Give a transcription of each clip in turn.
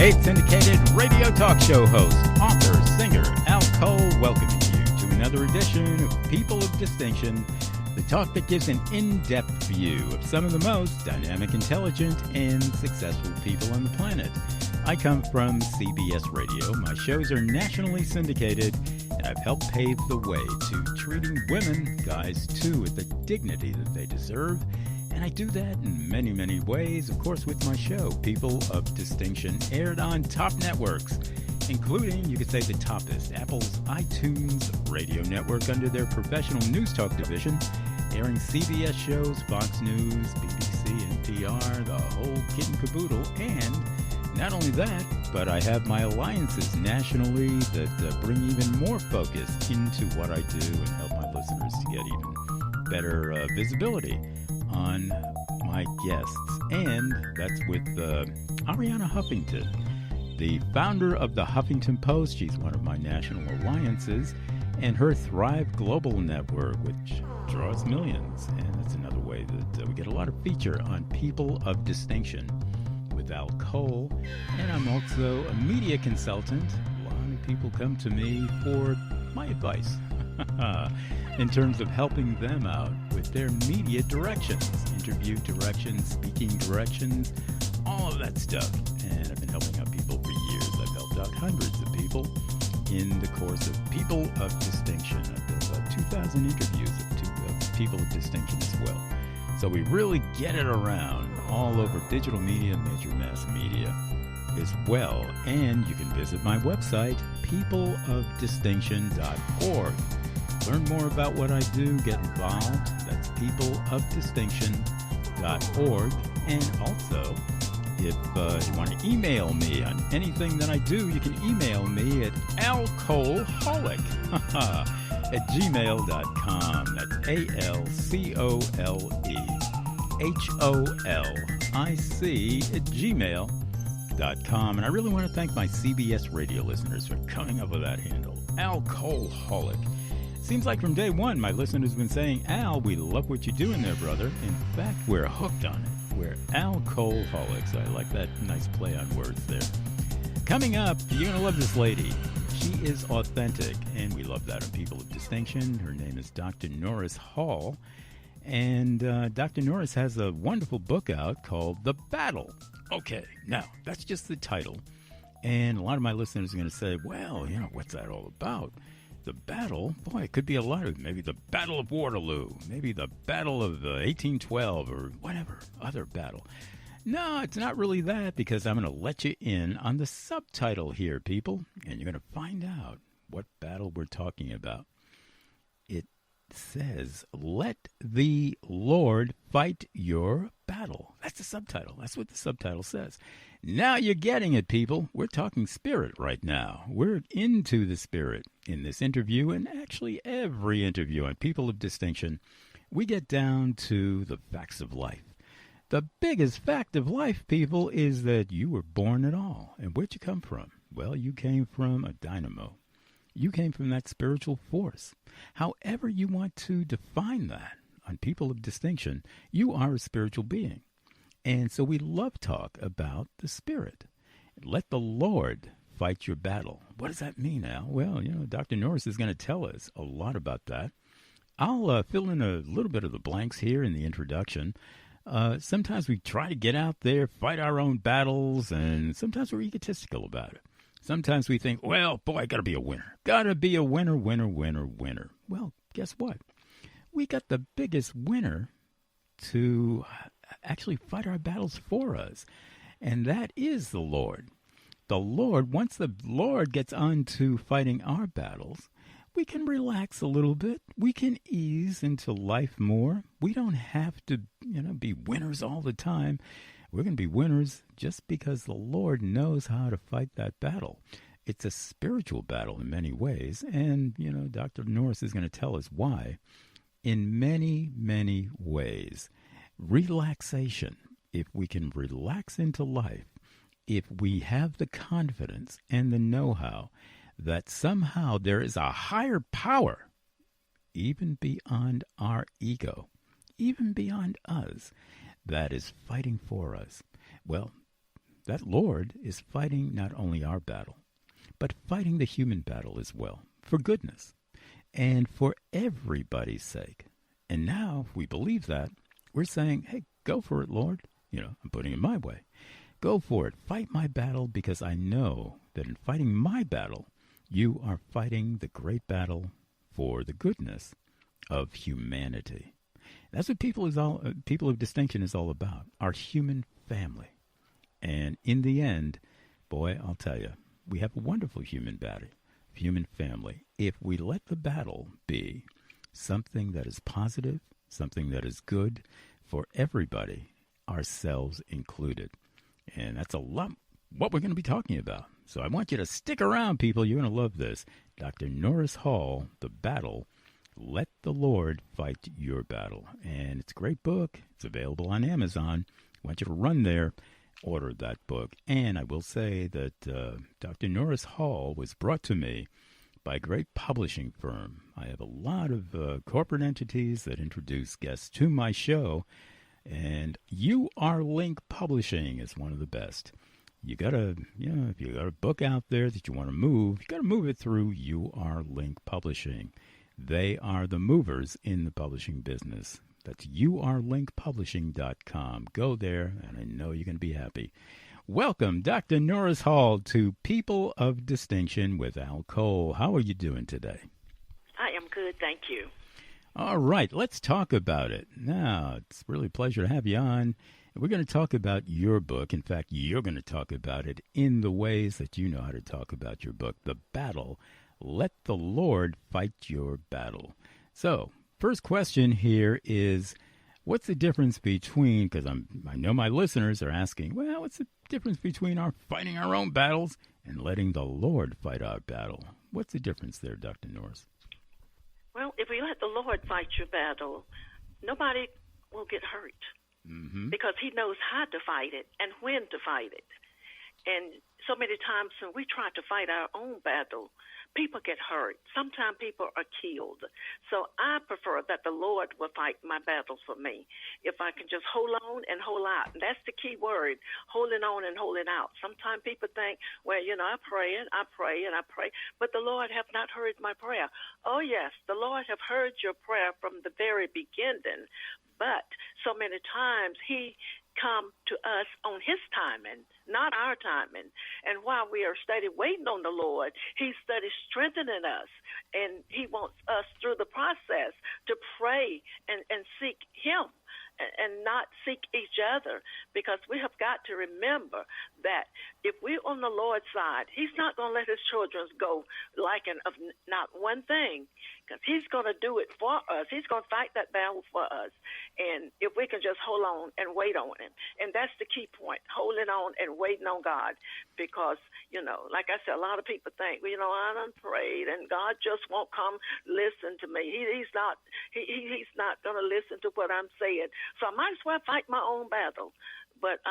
Faith syndicated radio talk show host, author, singer, Al Cole, welcoming you to another edition of People of Distinction, the talk that gives an in-depth view of some of the most dynamic, intelligent, and successful people on the planet. I come from CBS Radio. My shows are nationally syndicated, and I've helped pave the way to treating women, guys too, with the dignity that they deserve. And I do that in many, many ways, of course, with my show, People of Distinction, aired on top networks, including, you could say, the toppest, Apple's iTunes radio network under their professional news talk division, airing CBS shows, Fox News, BBC, NPR, the whole kit and caboodle. And not only that, but I have my alliances nationally that bring even more focus into what I do and help my listeners to get even better visibility on my guests. And that's with Ariana Huffington, the founder of the Huffington Post. She's one of my national alliances, and her Thrive Global Network, which draws millions. And that's another way that we get a lot of feature on People of Distinction with Al Cole. And I'm also a media consultant. A lot of people come to me for my advice in terms of helping them out with their media directions, interview directions, speaking directions, all of that stuff. And I've been helping out people for years. I've helped out hundreds of people in the course of People of Distinction. I've done about 2,000 interviews of People of Distinction as well. So we really get it around all over digital media, major mass media as well. And you can visit my website, peopleofdistinction.org. Learn more about what I do, get involved. That's peopleofdistinction.org. And also, if you want to email me on anything that I do, you can email me at alcoleholic at gmail.com. That's ALCOLEHOLIC at gmail.com. And I really want to thank my CBS radio listeners for coming up with that handle, alcoleholic. Seems like from day one, my listeners have been saying, Al, we love what you're doing there, brother. In fact, we're hooked on it. We're alcoholics. I like that nice play on words there. Coming up, you're going to love this lady. She is authentic, and we love that on People of Distinction. Her name is Dr. Norris Hall. And Dr. Norris has a wonderful book out called The Battle. Okay, now, that's just the title. And a lot of my listeners are going to say, well, what's that all about? The battle, boy, it could be a lot of, maybe the Battle of Waterloo, maybe the Battle of 1812 or whatever, other battle. No, it's not really that, because I'm going to let you in on the subtitle here, people, and you're going to find out what battle we're talking about. It says, let the Lord fight your battle. That's the subtitle. That's what the subtitle says. Now you're getting it, people. We're talking spirit right now. We're into the spirit in this interview, and actually every interview on People of Distinction. We get down to the facts of life. The biggest fact of life, people, is that you were born at all. And where'd you come from? Well, you came from a dynamo. You came from that spiritual force. However you want to define that on People of Distinction, you are a spiritual being. And so we love talk about the spirit. Let the Lord fight your battle. What does that mean, Al? Well, Dr. Norris is going to tell us a lot about that. I'll fill in a little bit of the blanks here in the introduction. Sometimes we try to get out there, fight our own battles, and sometimes we're egotistical about it. Sometimes we think, well, boy, I got to be a winner. Got to be a winner, winner, winner, winner. Well, guess what? We got the biggest winner to actually fight our battles for us, and that is the Lord. The Lord, once the Lord gets on to fighting our battles, we can relax a little bit. We can ease into life more. We don't have to, be winners all the time. We're going to be winners just because the Lord knows how to fight that battle. It's a spiritual battle in many ways, and, Dr. Norris is going to tell us why. In many, many ways. Relaxation, if we can relax into life, if we have the confidence and the know-how that somehow there is a higher power, even beyond our ego, even beyond us, that is fighting for us. Well, that Lord is fighting not only our battle, but fighting the human battle as well, for goodness and for everybody's sake. And now, if we believe that, we're saying, hey, go for it, Lord. I'm putting it my way. Go for it. Fight my battle, because I know that in fighting my battle, you are fighting the great battle for the goodness of humanity. That's what people of distinction is all about, our human family. And in the end, boy, I'll tell you, we have a wonderful human family, if we let the battle be something that is positive, something that is good for everybody, ourselves included. And that's a lot what we're going to be talking about. So I want you to stick around, people. You're going to love this. Dr. Norris Hall, The Battle, Let the Lord Fight Your Battle. And it's a great book. It's available on Amazon. I want you to run there, order that book. And I will say that Dr. Norris Hall was brought to me by a great publishing firm. I have a lot of corporate entities that introduce guests to my show, and You Are Link Publishing is one of the best. You gotta, if you got a book out there that you want to move, you gotta move it through You Are Link Publishing. They are the movers in the publishing business. That's yourlinkpublishing.com. Go there, and I know you're going to be happy. Welcome, Dr. Norris Hall, to People of Distinction with Al Cole. How are you doing today? I am good, thank you. All right, let's talk about it. Now, it's really a pleasure to have you on. We're going to talk about your book. In fact, you're going to talk about it in the ways that you know how to talk about your book, The Battle. Let the Lord Fight Your Battle. So, first question here is, what's the difference between, because I know my listeners are asking, well, what's the difference between our fighting our own battles and letting the Lord fight our battle? What's the difference there, Dr. Norris? Well, if we let the Lord fight your battle, nobody will get hurt, because he knows how to fight it and when to fight it. And so many times when we try to fight our own battle, people get hurt. Sometimes people are killed. So I prefer that the Lord will fight my battles for me. If I can just hold on and hold out. And that's the key word, holding on and holding out. Sometimes people think, well, I pray and I pray and I pray, but the Lord have not heard my prayer. Oh, yes, the Lord have heard your prayer from the very beginning. But so many times he come to us on his timing, not our timing. And while we are steady waiting on the Lord, he's steady strengthening us. And he wants us through the process to pray and seek him and not seek each other, because we have got to remember that if we're on the Lord's side, he's not going to let his children go lacking of not one thing, because he's going to do it for us. He's going to fight that battle for us. And if we can just hold on and wait on him. And that's the key point, holding on and waiting on God, because, like I said, a lot of people think, well, I done prayed and God just won't come listen to me. He's not going to listen to what I'm saying. So I might as well fight my own battle. But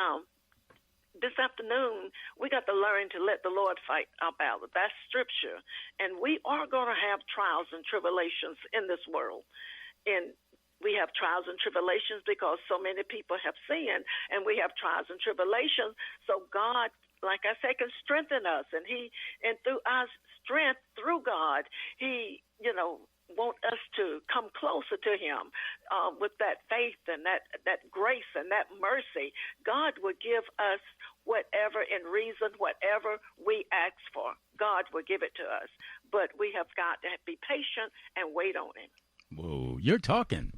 this afternoon, we got to learn to let the Lord fight our battle. That's scripture. And we are going to have trials and tribulations in this world. And we have trials and tribulations because so many people have sinned, and we have trials and tribulations. So God, like I said, can strengthen us. And through our strength, through God, he, want us to come closer to him with that faith and that grace and that mercy. God will give us whatever in reason, whatever we ask for. God will give it to us. But we have got to be patient and wait on him. Whoa, you're talking.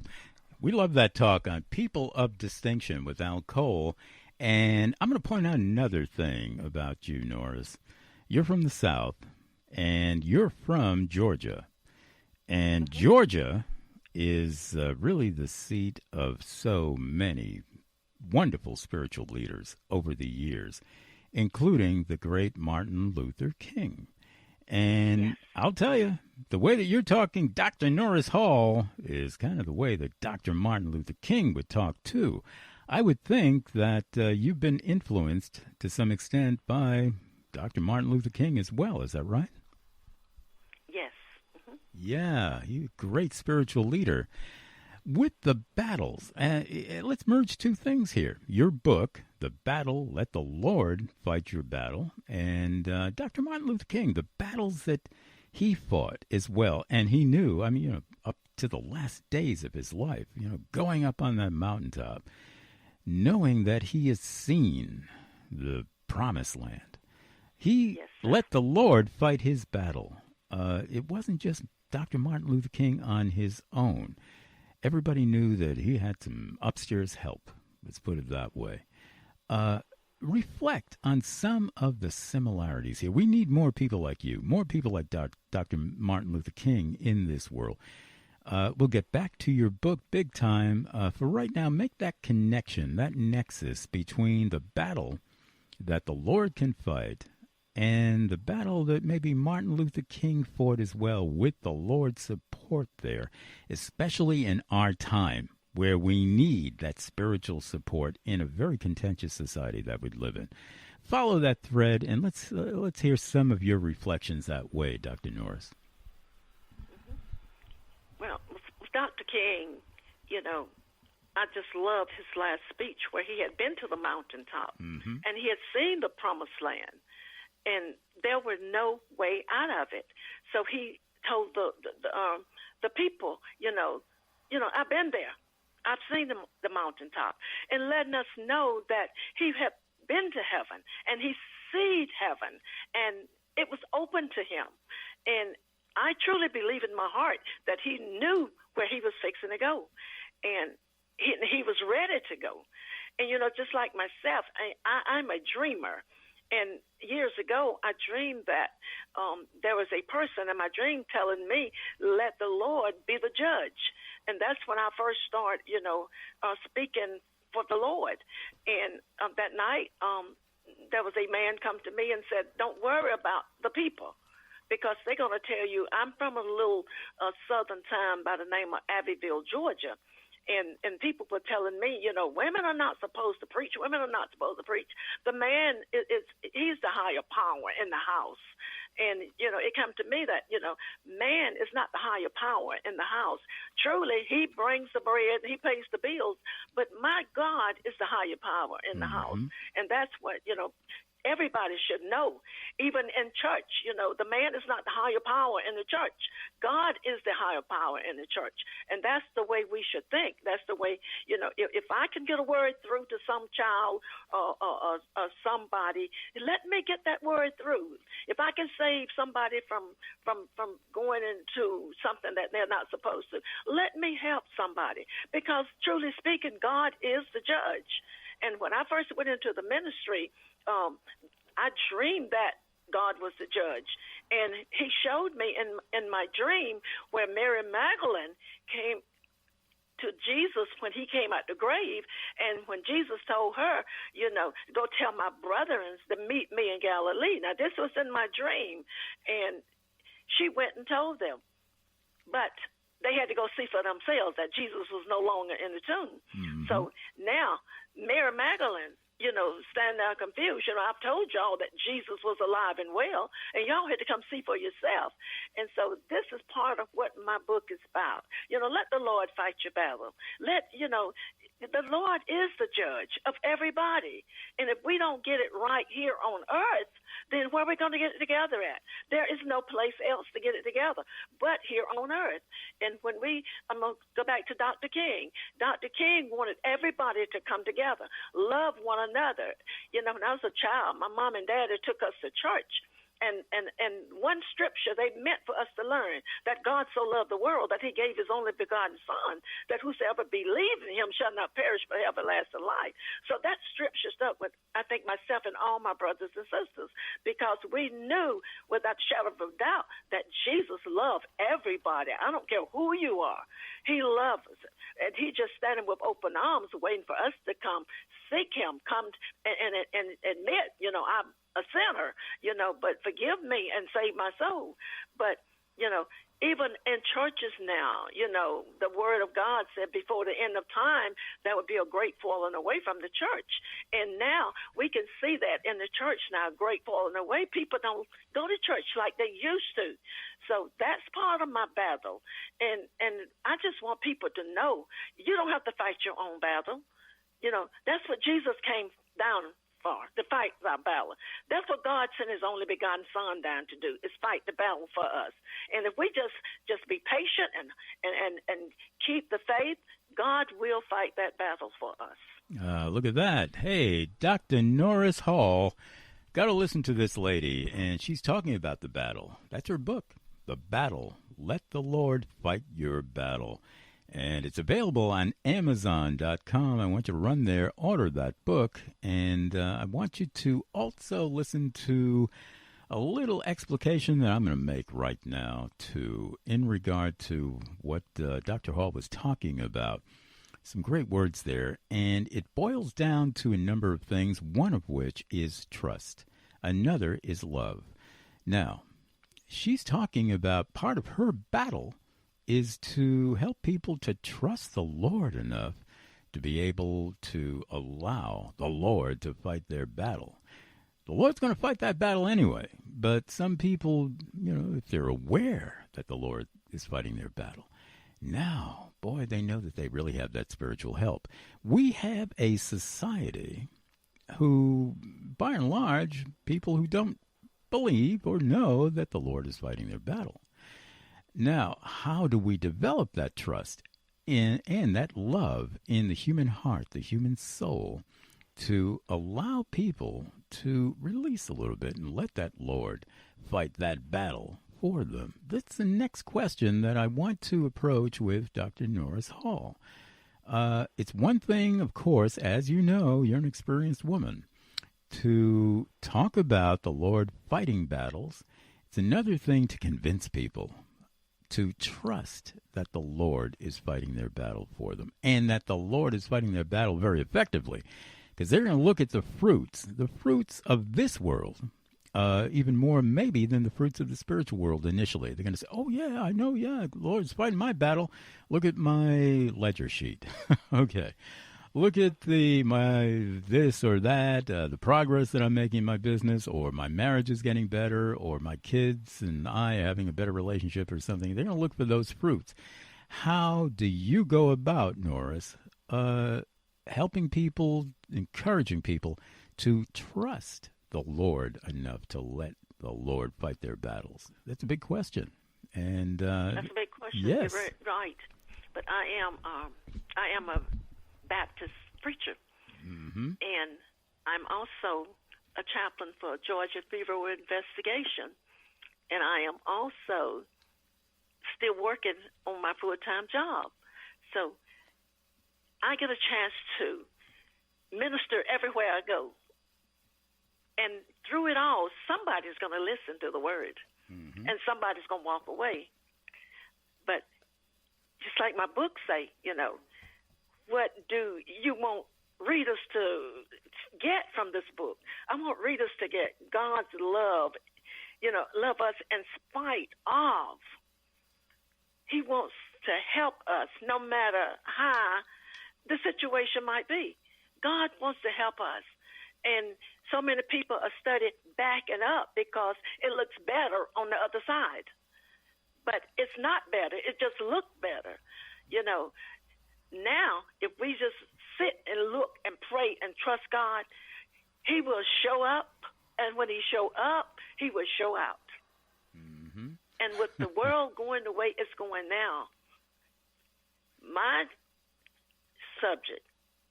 We love that talk on People of Distinction with Al Cole. And I'm going to point out another thing about you, Norris. You're from the South, and you're from Georgia. And Georgia is really the seat of so many wonderful spiritual leaders over the years, including the great Martin Luther King. And I'll tell you, the way that you're talking, Dr. Norris Hall, is kind of the way that Dr. Martin Luther King would talk, too. I would think that you've been influenced to some extent by Dr. Martin Luther King as well. Is that right? Yes. Yeah, you're a great spiritual leader. With the battles, let's merge two things here. Your book, the battle, let the Lord fight your battle. And Dr. Martin Luther King, the battles that he fought as well. And he knew, up to the last days of his life, going up on that mountaintop, knowing that he has seen the promised land. He let the Lord fight his battle. It wasn't just Dr. Martin Luther King on his own. Everybody knew that he had some upstairs help. Let's put it that way. Reflect on some of the similarities here. We need more people like you, more people like Dr. Martin Luther King in this world. We'll get back to your book big time. For right now, make that connection, that nexus between the battle that the Lord can fight and the battle that maybe Martin Luther King fought as well, with the Lord's support there, especially in our time where we need that spiritual support in a very contentious society that we live in. Follow that thread, and let's hear some of your reflections that way, Dr. Norris. Well, with Dr. King, I just loved his last speech where he had been to the mountaintop and he had seen the promised land, and there were no way out of it. So he told the people, I've been there. I've seen the mountaintop, and letting us know that he had been to heaven and he seed heaven, and it was open to him. And I truly believe in my heart that he knew where he was fixing to go, and he was ready to go. And, just like myself, I'm a dreamer. And years ago, I dreamed that there was a person in my dream telling me, let the Lord be the judge. And that's when I first started, speaking for the Lord. And that night, there was a man come to me and said, don't worry about the people, because they're going to tell you, I'm from a little southern town by the name of Abbeville, Georgia. And people were telling me, women are not supposed to preach. Women are not supposed to preach. The man he's the higher power in the house. And, it came to me that, man is not the higher power in the house. Truly, he brings the bread, he pays the bills, but my God is the higher power in the house. And that's what, everybody should know. Even in church, the man is not the higher power in the church. God is the higher power in the church. And that's the way we should think. That's the way, if I can get a word through to some child or somebody, let me get that word through. If I can save somebody from going into something that they're not supposed to, let me help somebody. Because truly speaking, God is the judge. And when I first went into the ministry, I dreamed that God was the judge. And he showed me in my dream where Mary Magdalene came to Jesus when he came out the grave. And when Jesus told her, go tell my brethren to meet me in Galilee. Now, this was in my dream. And she went and told them. But they had to go see for themselves that Jesus was no longer in the tomb. So now Mary Magdalene, stand there confused. I've told y'all that Jesus was alive and well, and y'all had to come see for yourself. And so this is part of what my book is about. Let the Lord fight your battle. The Lord is the judge of everybody. And if we don't get it right here on earth, then where are we going to get it together at? There is no place else to get it together but here on earth. And when I'm going to go back to Dr. King. Dr. King wanted everybody to come together, love one another. When I was a child, my mom and dad took us to church. And one scripture they meant for us to learn, that God so loved the world that he gave his only begotten son, that whosoever believes in him shall not perish but have everlasting life. So that scripture stuck with, I think, myself and all my brothers and sisters, because we knew without a shadow of a doubt that Jesus loved everybody. I don't care who you are. He loves us. And he just standing with open arms waiting for us to come seek him, come and admit, I'm a sinner, but forgive me and save my soul. But, even in churches now, the word of God said before the end of time, there would be a great falling away from the church. And now we can see that in the church now, great falling away. People don't go to church like they used to. So that's part of my battle. And I just want people to know you don't have to fight your own battle. That's what Jesus came down for, to fight our battle. That's what God sent his only begotten son down to do, is fight the battle for us. And if we just be patient and keep the faith, God will fight that battle for us. Look at that. Hey, Dr. Norris Hall. Got to listen to this lady, and she's talking about the battle. That's her book, The Battle. Let the Lord Fight Your Battle. And it's available on Amazon.com. I want you to run there, order that book, and I want you to also listen to a little explication that I'm going to make right now in regard to what Dr. Hall was talking about. Some great words there, and it boils down to a number of things, one of which is trust. Another is love. Now, she's talking about part of her battle is to help people to trust the Lord enough to be able to allow the Lord to fight their battle. The Lord's going to fight that battle anyway, but some people, if they're aware that the Lord is fighting their battle, now, boy, they know that they really have that spiritual help. We have a society who, by and large, people who don't believe or know that the Lord is fighting their battle. Now, how do we develop that trust and that love in the human heart, the human soul, to allow people to release a little bit and let that Lord fight that battle for them? That's the next question that I want to approach with Dr. Norris Hall. It's one thing, of course, as you know, you're an experienced woman, to talk about the Lord fighting battles. It's another thing to convince people to trust that the Lord is fighting their battle for them, and that the Lord is fighting their battle very effectively, because they're going to look at the fruits of this world, even more maybe than the fruits of the spiritual world initially. They're going to say, oh, yeah, I know, yeah, the Lord's fighting my battle. Look at my ledger sheet. Okay. Look at my this or that, the progress that I'm making in my business, or my marriage is getting better, or my kids and I having a better relationship or something. They're going to look for those fruits. How do you go about, Norris, helping people, encouraging people to trust the Lord enough to let the Lord fight their battles? That's a big question. And that's a big question. Yes. You're right. But I am a Baptist preacher, and I'm also a chaplain for Georgia Fever Investigation, and I am also still working on my full-time job. So I get a chance to minister everywhere I go, and through it all, somebody's going to listen to the word, and somebody's going to walk away. But just like my book say, what do you want readers to get from this book? I want readers to get God's love, love us in spite of. He wants to help us no matter how the situation might be. God wants to help us. And so many people are studying backing up because it looks better on the other side. But it's not better. It just looks better, Now, if we just sit and look and pray and trust God, he will show up. And when he show up, he will show out. And with the world going the way it's going now, my subject,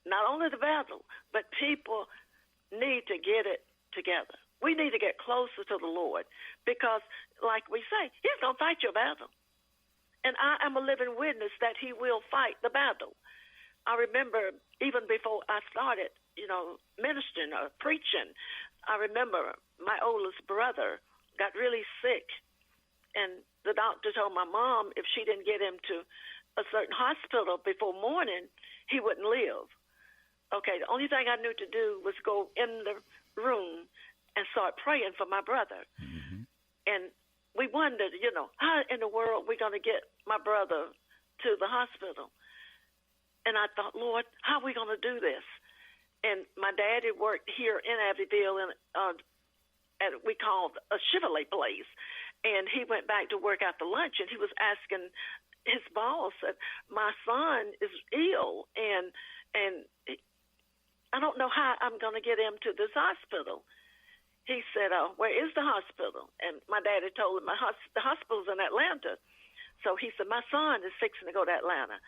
not only the battle, but people need to get it together. We need to get closer to the Lord because, like we say, he's going to fight your battle. And I am a living witness that he will fight the battle. I remember even before I started, ministering or preaching, I remember my oldest brother got really sick. And the doctor told my mom if she didn't get him to a certain hospital before morning, he wouldn't live. Okay, the only thing I knew to do was go in the room and start praying for my brother. And we wondered, how in the world we going to get my brother to the hospital? And I thought, Lord, how are we going to do this? And my daddy worked here in Abbeville at we called a Chevrolet place. And he went back to work after lunch, and he was asking his boss, my son is ill, and I don't know how I'm going to get him to this hospital. He said, where is the hospital? And my daddy told him, the hospital's in Atlanta. So he said, my son is fixing to go to Atlanta.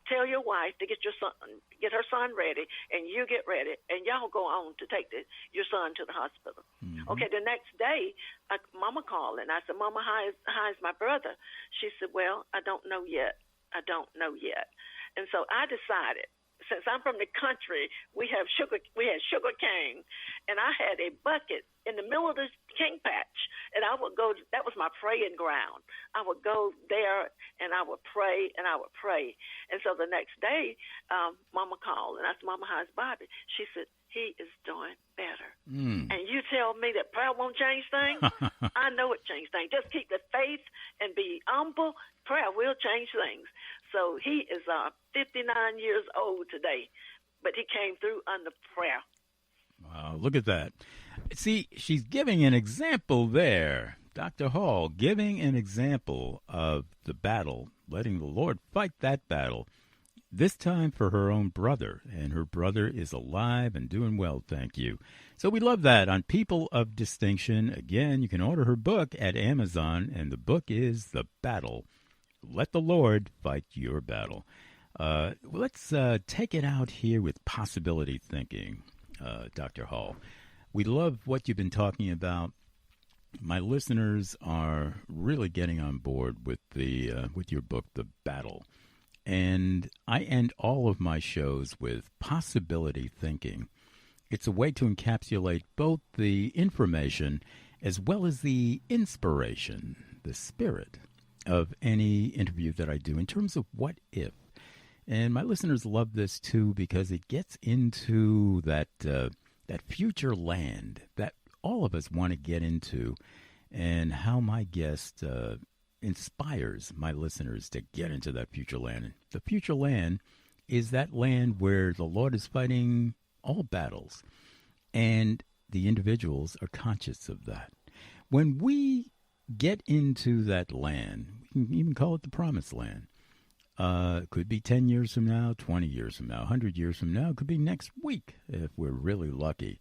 Tell your wife to get her son ready, and you get ready, and y'all go on to take your son to the hospital. Mm-hmm. Okay, the next day, Mama called, and I said, Mama, how is my brother? She said, well, I don't know yet. And so I decided, since I'm from the country, we had sugar cane, and I had a bucket in the middle of the cane patch, and I would go. That was my praying ground. I would go there, and I would pray, and And so the next day, Mama called, and I said, Mama, how's Bobby? She said, he is doing better. And you tell me that prayer won't change things? I know it changed things. Just keep the faith and be humble. Prayer will change things. So he is 59 years old today, but he came through under prayer. Wow, look at that. See, she's giving an example there. Dr. Hall giving an example of the battle, letting the Lord fight that battle, this time for her own brother. And her brother is alive and doing well, thank you. So we love that on People of Distinction. Again, you can order her book at Amazon, and the book is The Battle. Let the Lord fight your battle. Let's take it out here with possibility thinking, Dr. Hall. We love what you've been talking about. My listeners are really getting on board with with your book, The Battle. And I end all of my shows with possibility thinking. It's a way to encapsulate both the information as well as the inspiration, the spirit of any interview that I do in terms of what if. And my listeners love this too because it gets into that future land that all of us want to get into, and how my guest inspires my listeners to get into that future land. The future land is that land where the Lord is fighting all battles, and the individuals are conscious of that. When we get into that land, we can even call it the promised land. It could be 10 years from now, 20 years from now, 100 years from now. It could be next week if we're really lucky,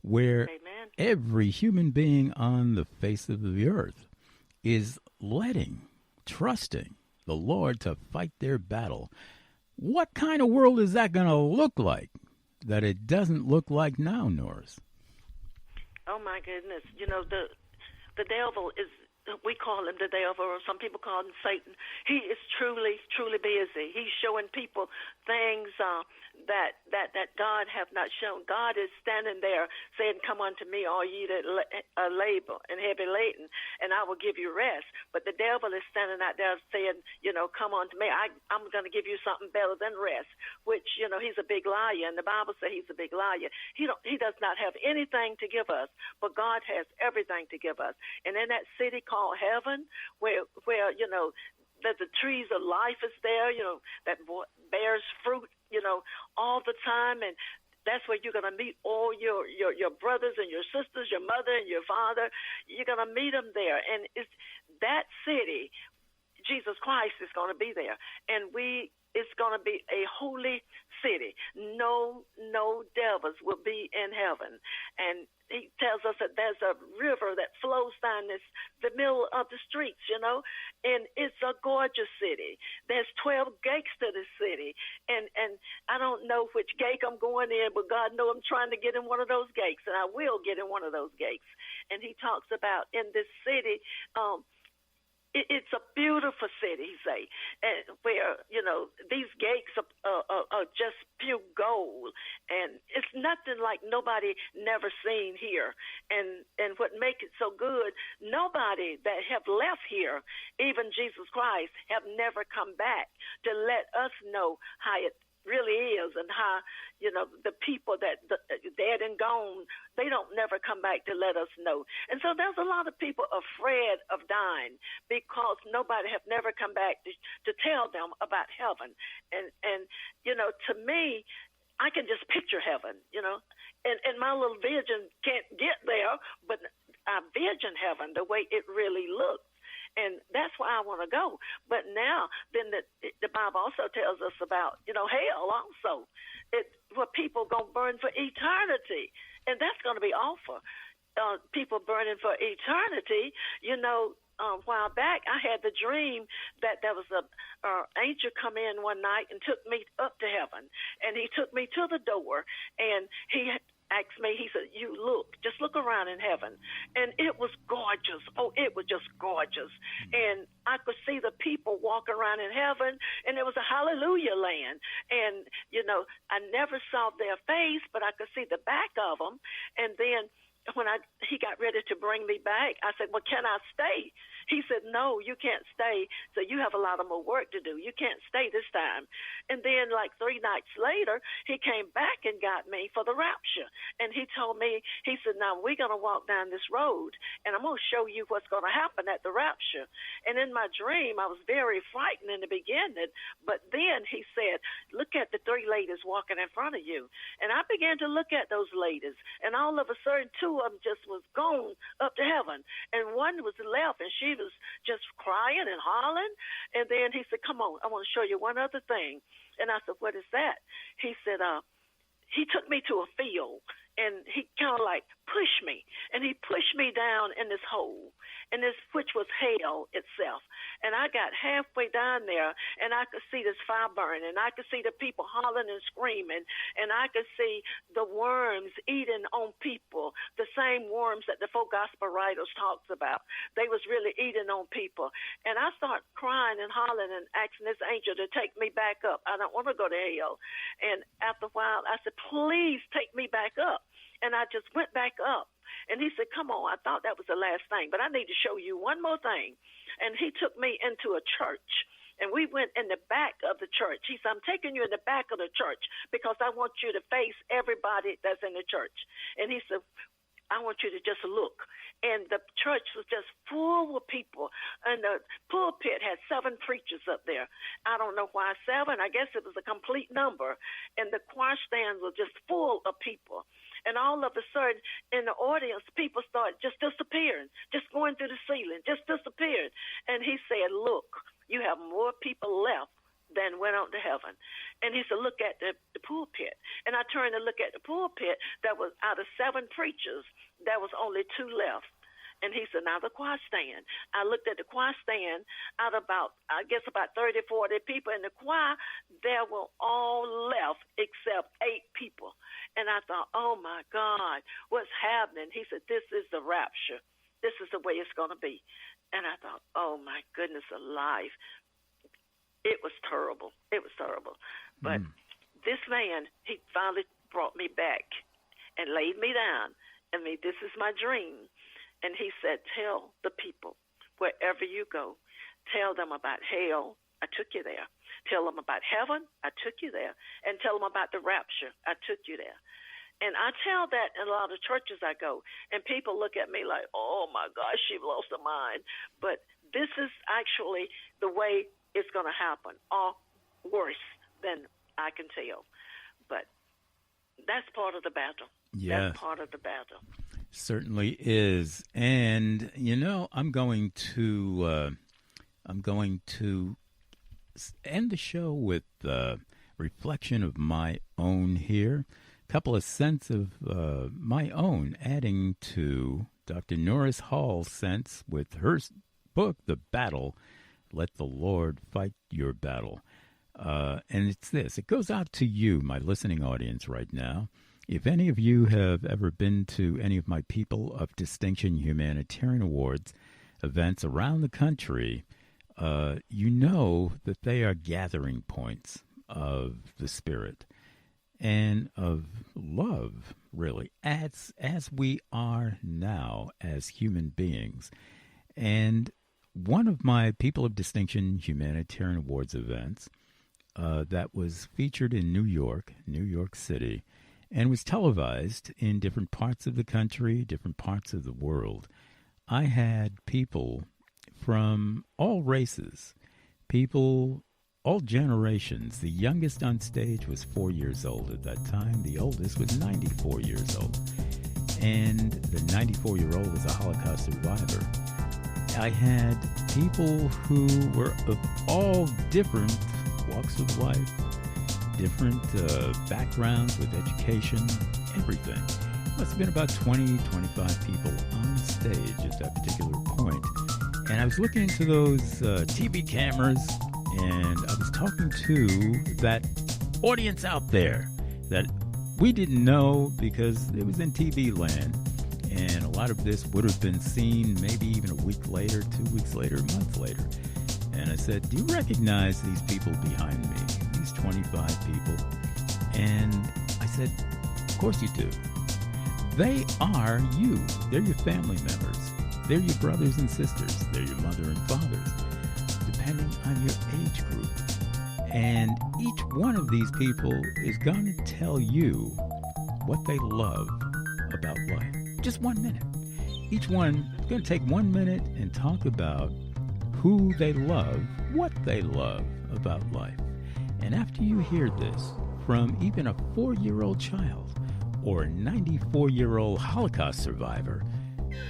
where Amen. Every human being on the face of the earth is trusting the Lord to fight their battle. What kind of world is that going to look like that it doesn't look like now, Norris? Oh, my goodness. You know, the devil is, we call him the devil, or some people call him Satan. He is truly, truly busy. He's showing people things that God have not shown. God is standing there saying, come unto me, all ye that labor and heavy laden, and I will give you rest. But the devil is standing out there saying, come unto me. I'm going to give you something better than rest, which, he's a big liar, and the Bible says he's a big liar. He does not have anything to give us, but God has everything to give us. And in that city called heaven, where that the trees of life is there, that bears fruit, all the time. And that's where you're going to meet all your brothers and your sisters, your mother and your father. You're going to meet them there. And it's that city, Jesus Christ is going to be there. And it's going to be a holy city. No devils will be in heaven. And he tells us that there's a river that flows down the middle of the streets, and it's a gorgeous city. There's 12 gates to the city, and I don't know which gate I'm going in, but God knows I'm trying to get in one of those gates, and I will get in one of those gates. And he talks about in this city, it's a beautiful city, he say, and where, these gates are just pure gold, and it's nothing like nobody never seen here. And what make it so good, nobody that have left here, even Jesus Christ, have never come back to let us know how it really is, and how, the people that dead and gone, they don't never come back to let us know. And so there's a lot of people afraid of dying because nobody have never come back to tell them about heaven. And to me, I can just picture heaven, and my little vision can't get there, but I vision heaven the way it really looks. And that's why I want to go. But now, then the Bible also tells us about, hell also. Where people going to burn for eternity. And that's going to be awful. People burning for eternity, a while back, I had the dream that there was a angel come in one night and took me up to heaven. And he took me to the door, and he asked me, he said, just look around in heaven. And it was gorgeous. Oh, it was just gorgeous. And I could see the people walking around in heaven, and it was a hallelujah land. And, I never saw their face, but I could see the back of them. And then when he got ready to bring me back, I said, well, can I stay? He said, no, you can't stay. So you have a lot of more work to do. You can't stay this time. And then like 3 nights later, he came back and got me for the rapture. And he told me, he said, now we're going to walk down this road, and I'm going to show you what's going to happen at the rapture. And in my dream, I was very frightened in the beginning. But then he said, look at the 3 ladies walking in front of you. And I began to look at those ladies. And all of a sudden, 2 of them just was gone up to heaven. And one was left, and she was just crying and hollering. And then he said, come on, I want to show you one other thing. And I said, what is that? He said, he took me to a field, and he kind of like pushed me, and he pushed me down in this hole, which was hell itself. And I got halfway down there, and I could see this fire burning, and I could see the people hollering and screaming, and I could see the worms eating on people, the same worms that the 4 gospel writers talks about. They was really eating on people. And I started crying and hollering and asking this angel to take me back up. I don't want to go to hell. And after a while, I said, please take me back up. And I just went back up. And he said, come on, I thought that was the last thing, but I need to show you one more thing. And he took me into a church, and we went in the back of the church. He said, I'm taking you in the back of the church because I want you to face everybody that's in the church. And he said, I want you to just look. And the church was just full of people. And the pulpit had 7 preachers up there. I don't know why 7. I guess it was a complete number. And the choir stand was just full of people. And all of a sudden, in the audience, people started just disappearing, just going through the ceiling, just disappearing. And he said, look, you have more people left than went on to heaven. And he said, look at the pulpit. And I turned to look at the pulpit. That was out of 7 preachers, there was only 2 left. And he said, now the choir stand. I looked at the choir stand out about 30, 40 people in the choir. There were all left except 8 people. And I thought, oh, my God, what's happening? He said, this is the rapture. This is the way it's going to be. And I thought, oh, my goodness alive. It was terrible. It was terrible. But this man, he finally brought me back and laid me down. This is my dream. And he said, tell the people, wherever you go, tell them about hell. I took you there. Tell them about heaven. I took you there. And tell them about the rapture. I took you there. And I tell that in a lot of churches I go. And people look at me like, oh, my gosh, she lost her mind. But this is actually the way it's going to happen, or worse than I can tell. But that's part of the battle. Yes. That's part of the battle. Certainly is. And, I'm going to end the show with a reflection of my own here. A couple of cents of my own, adding to Dr. Norris Hall's sense with her book, The Battle, Let the Lord Fight Your Battle. And it's this. It goes out to you, my listening audience right now. If any of you have ever been to any of my People of Distinction Humanitarian Awards events around the country, you know that they are gathering points of the Spirit and of love, really, as we are now as human beings. And one of my People of Distinction Humanitarian Awards events that was featured in New York City, and was televised in different parts of the country, different parts of the world. I had people from all races, people, all generations. The youngest on stage was 4 years old at that time. The oldest was 94 years old. And the 94-year-old was a Holocaust survivor. I had people who were of all different walks of life, different backgrounds with education, everything. Must have been about 20, 25 people on stage at that particular point. And I was looking into those TV cameras, and I was talking to that audience out there that we didn't know because it was in TV land. And a lot of this would have been seen maybe even a week later, 2 weeks later, a month later. And I said, do you recognize these people behind me, these 25 people? And I said, of course you do. They are you. They're your family members. They're your brothers and sisters. They're your mother and fathers, depending on your age group. And each one of these people is going to tell you what they love about life. Just 1 minute. Each one is going to take 1 minute and talk about who they love, what they love about life. And after you hear this from even a 4-year-old child or a 94-year-old Holocaust survivor,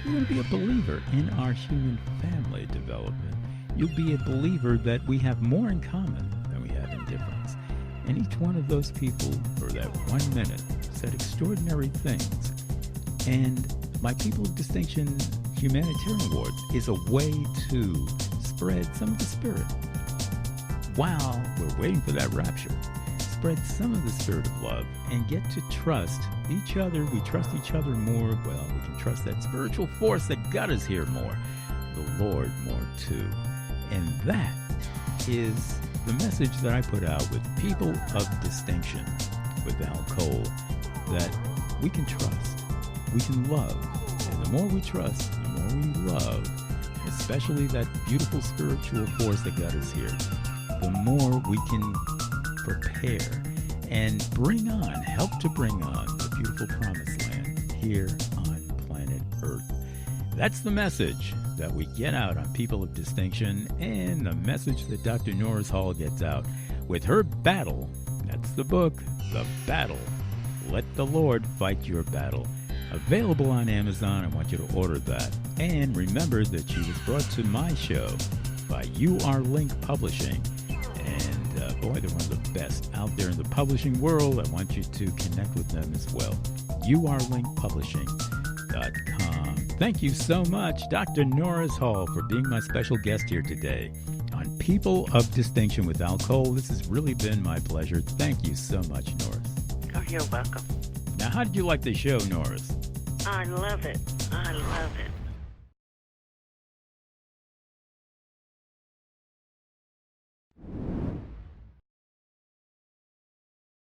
you're going to be a believer in our human family development. You'll be a believer that we have more in common than we have in difference. And each one of those people, for that 1 minute, said extraordinary things. And my People of Distinction Humanitarian Awards is a way to spread some of the spirit. While we're waiting for that rapture, spread some of the spirit of love and get to trust each other. We trust each other more. Well, we can trust that spiritual force that got us here more. The Lord more too. And that is the message that I put out with People of Distinction, with Al Cole, that we can trust. We can love. And the more we trust, the more we love, especially that beautiful spiritual force that got us here, the more we can prepare and help to bring on the beautiful promised land here on planet Earth. That's the message that we get out on People of Distinction, and the message that Dr. Norris Hall gets out with her battle. That's the book, The Battle. Let the Lord fight your battle. Available on Amazon. I want you to order that. And remember that she was brought to my show by UR-Link Publishing. And boy, they're one of the best out there in the publishing world. I want you to connect with them as well. urlinkpublishing.com. Thank you so much, Dr. Norris Hall, for being my special guest here today on People of Distinction with Al Cole. This has really been my pleasure. Thank you so much, Norris. Oh, you're welcome. Now, how did you like the show, Norris? I love it. I love it.